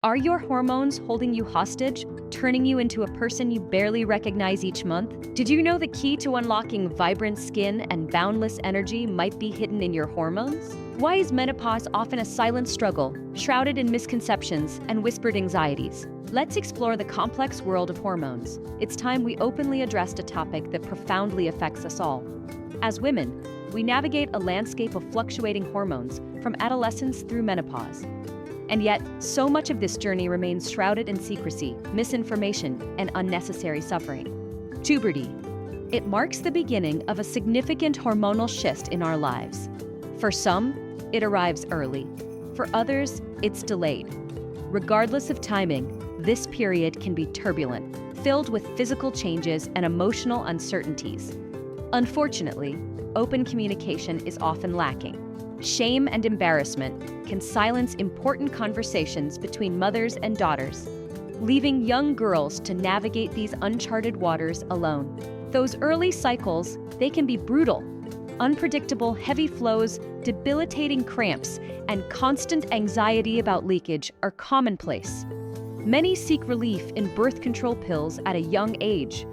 Are your hormones holding you hostage, turning you into a person you barely recognize each month? Did you know the key to unlocking vibrant skin and boundless energy might be hidden in your hormones? Why is menopause often a silent struggle, shrouded in misconceptions and whispered anxieties? Let's explore the complex world of hormones. It's time we openly addressed a topic that profoundly affects us all. As women, we navigate a landscape of fluctuating hormones from adolescence through menopause. And yet, so much of this journey remains shrouded in secrecy, misinformation, and unnecessary suffering. Puberty. It marks the beginning of a significant hormonal shift in our lives. For some, it arrives early. For others, it's delayed. Regardless of timing, this period can be turbulent, filled with physical changes and emotional uncertainties. Unfortunately, open communication is often lacking. Shame and embarrassment can silence important conversations between mothers and daughters, leaving young girls to navigate these uncharted waters alone. Those early cycles, they can be brutal. Unpredictable heavy flows, debilitating cramps, and constant anxiety about leakage are commonplace. Many seek relief in birth control pills at a young age.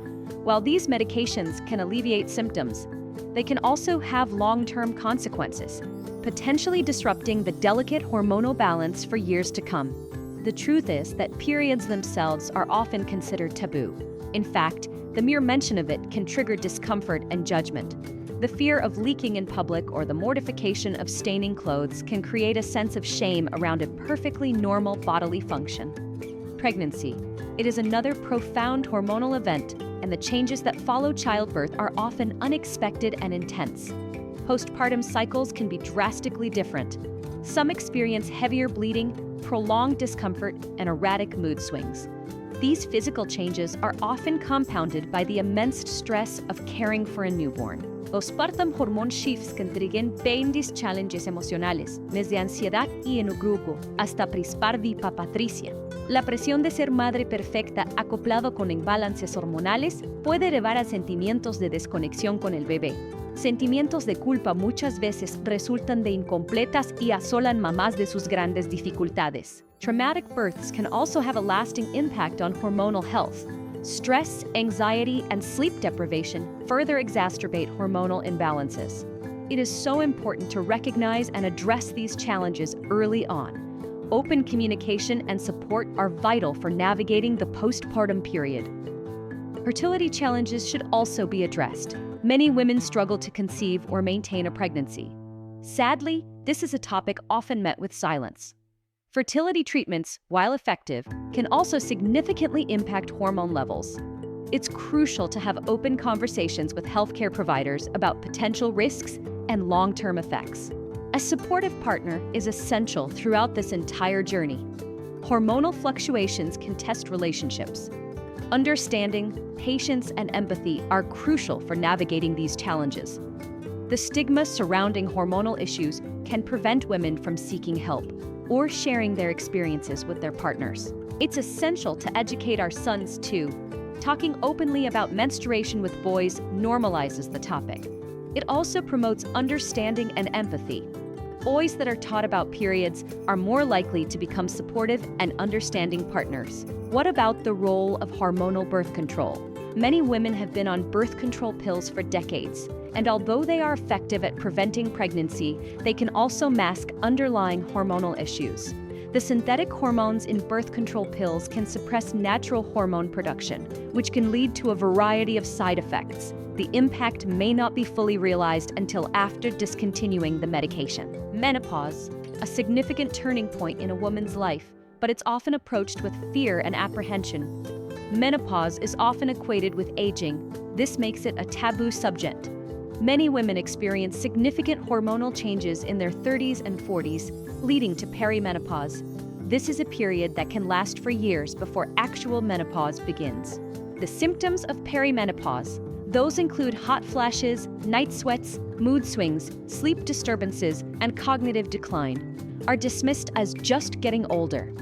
While these medications can alleviate symptoms, they can also have long-term consequences, potentially disrupting the delicate hormonal balance for years to come. The truth is that periods themselves are often considered taboo. In fact, the mere mention of it can trigger discomfort and judgment. The fear of leaking in public or the mortification of staining clothes can create a sense of shame around a perfectly normal bodily function. Pregnancy. It is another profound hormonal event, and the changes that follow childbirth are often unexpected and intense. Postpartum cycles can be drastically different. Some experience heavier bleeding, prolonged discomfort, and erratic mood swings. These physical changes are often compounded by the immense stress of caring for a newborn. Postpartum hormone shifts can trigger grandes challenges emocionales, desde ansiedad y enojo hasta prispar de hipopatricia. La presión de ser madre perfecta acoplado con imbalances hormonales puede llevar a sentimientos de desconexión con el bebé. Sentimientos de culpa muchas veces resultan de incompletas y asolan mamás de sus grandes dificultades. Traumatic births can also have a lasting impact on hormonal health. Stress, anxiety, and sleep deprivation further exacerbate hormonal imbalances. It is so important to recognize and address these challenges early on. Open communication and support are vital for navigating the postpartum period. Fertility challenges should also be addressed. Many women struggle to conceive or maintain a pregnancy. Sadly, this is a topic often met with silence. Fertility treatments, while effective, can also significantly impact hormone levels. It's crucial to have open conversations with healthcare providers about potential risks and long-term effects. A supportive partner is essential throughout this entire journey. Hormonal fluctuations can test relationships. Understanding, patience, and empathy are crucial for navigating these challenges. The stigma surrounding hormonal issues can prevent women from seeking help or sharing their experiences with their partners. It's essential to educate our sons too. Talking openly about menstruation with boys normalizes the topic. It also promotes understanding and empathy. Boys that are taught about periods are more likely to become supportive and understanding partners. What about the role of hormonal birth control? Many women have been on birth control pills for decades, and although they are effective at preventing pregnancy, they can also mask underlying hormonal issues. The synthetic hormones in birth control pills can suppress natural hormone production, which can lead to a variety of side effects. The impact may not be fully realized until after discontinuing the medication. Menopause, a significant turning point in a woman's life, but it's often approached with fear and apprehension. Menopause is often equated with aging. This makes it a taboo subject. Many women experience significant hormonal changes in their 30s and 40s, leading to perimenopause. This is a period that can last for years before actual menopause begins. The symptoms of perimenopause. Those include hot flashes, night sweats, mood swings, sleep disturbances, and cognitive decline, are dismissed as just getting older.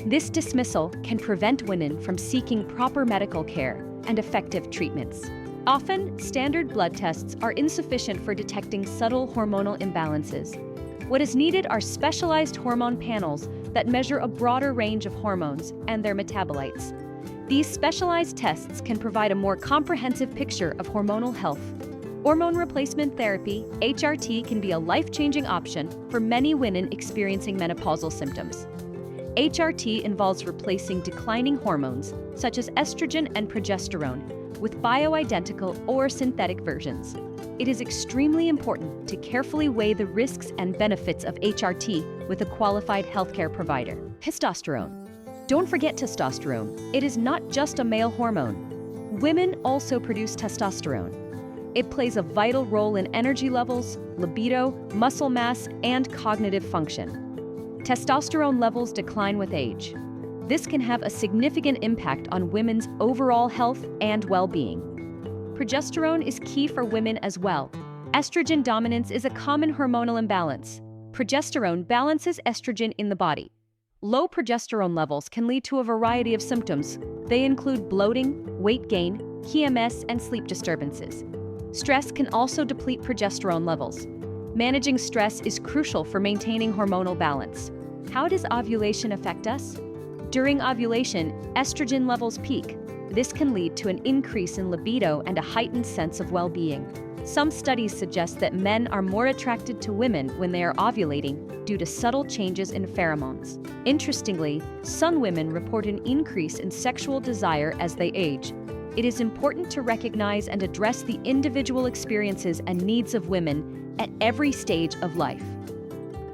This dismissal can prevent women from seeking proper medical care and effective treatments. Often, standard blood tests are insufficient for detecting subtle hormonal imbalances. What is needed are specialized hormone panels that measure a broader range of hormones and their metabolites. These specialized tests can provide a more comprehensive picture of hormonal health. Hormone replacement therapy, HRT, can be a life-changing option for many women experiencing menopausal symptoms. HRT involves replacing declining hormones, such as estrogen and progesterone, with bioidentical or synthetic versions. It is extremely important to carefully weigh the risks and benefits of HRT with a qualified healthcare provider. Testosterone. Don't forget testosterone. It is not just a male hormone. Women also produce testosterone. It plays a vital role in energy levels, libido, muscle mass, and cognitive function. Testosterone levels decline with age. This can have a significant impact on women's overall health and well-being. Progesterone is key for women as well. Estrogen dominance is a common hormonal imbalance. Progesterone balances estrogen in the body. Low progesterone levels can lead to a variety of symptoms. They include bloating, weight gain, PMS, and sleep disturbances. Stress can also deplete progesterone levels. Managing stress is crucial for maintaining hormonal balance. How does ovulation affect us? During ovulation, estrogen levels peak. This can lead to an increase in libido and a heightened sense of well-being. Some studies suggest that men are more attracted to women when they are ovulating due to subtle changes in pheromones. Interestingly, some women report an increase in sexual desire as they age. It is important to recognize and address the individual experiences and needs of women at every stage of life.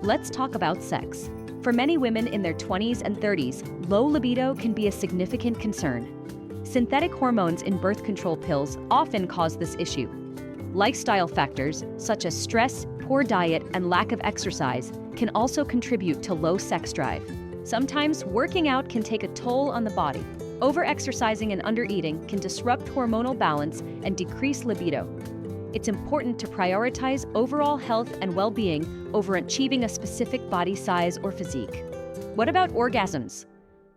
Let's talk about sex. For many women in their 20s and 30s, low libido can be a significant concern. Synthetic hormones in birth control pills often cause this issue. Lifestyle factors, such as stress, poor diet, and lack of exercise, can also contribute to low sex drive. Sometimes working out can take a toll on the body. Overexercising and undereating can disrupt hormonal balance and decrease libido. It's important to prioritize overall health and well-being over achieving a specific body size or physique. What about orgasms?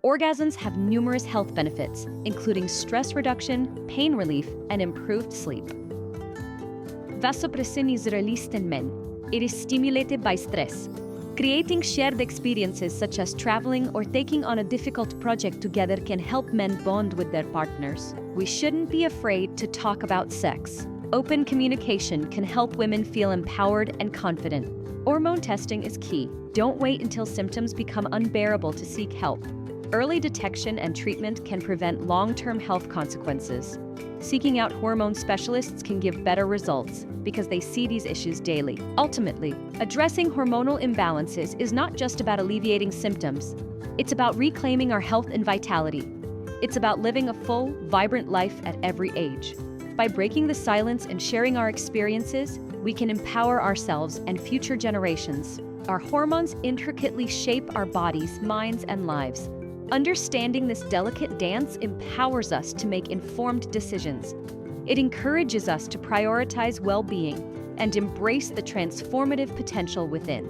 Orgasms have numerous health benefits, including stress reduction, pain relief, and improved sleep. Vasopressin is released in men. It is stimulated by stress. Creating shared experiences such as traveling or taking on a difficult project together can help men bond with their partners. We shouldn't be afraid to talk about sex. Open communication can help women feel empowered and confident. Hormone testing is key. Don't wait until symptoms become unbearable to seek help. Early detection and treatment can prevent long-term health consequences. Seeking out hormone specialists can give better results because they see these issues daily. Ultimately, addressing hormonal imbalances is not just about alleviating symptoms. It's about reclaiming our health and vitality. It's about living a full, vibrant life at every age. By breaking the silence and sharing our experiences, we can empower ourselves and future generations. Our hormones intricately shape our bodies, minds, and lives. Understanding this delicate dance empowers us to make informed decisions. It encourages us to prioritize well-being and embrace the transformative potential within.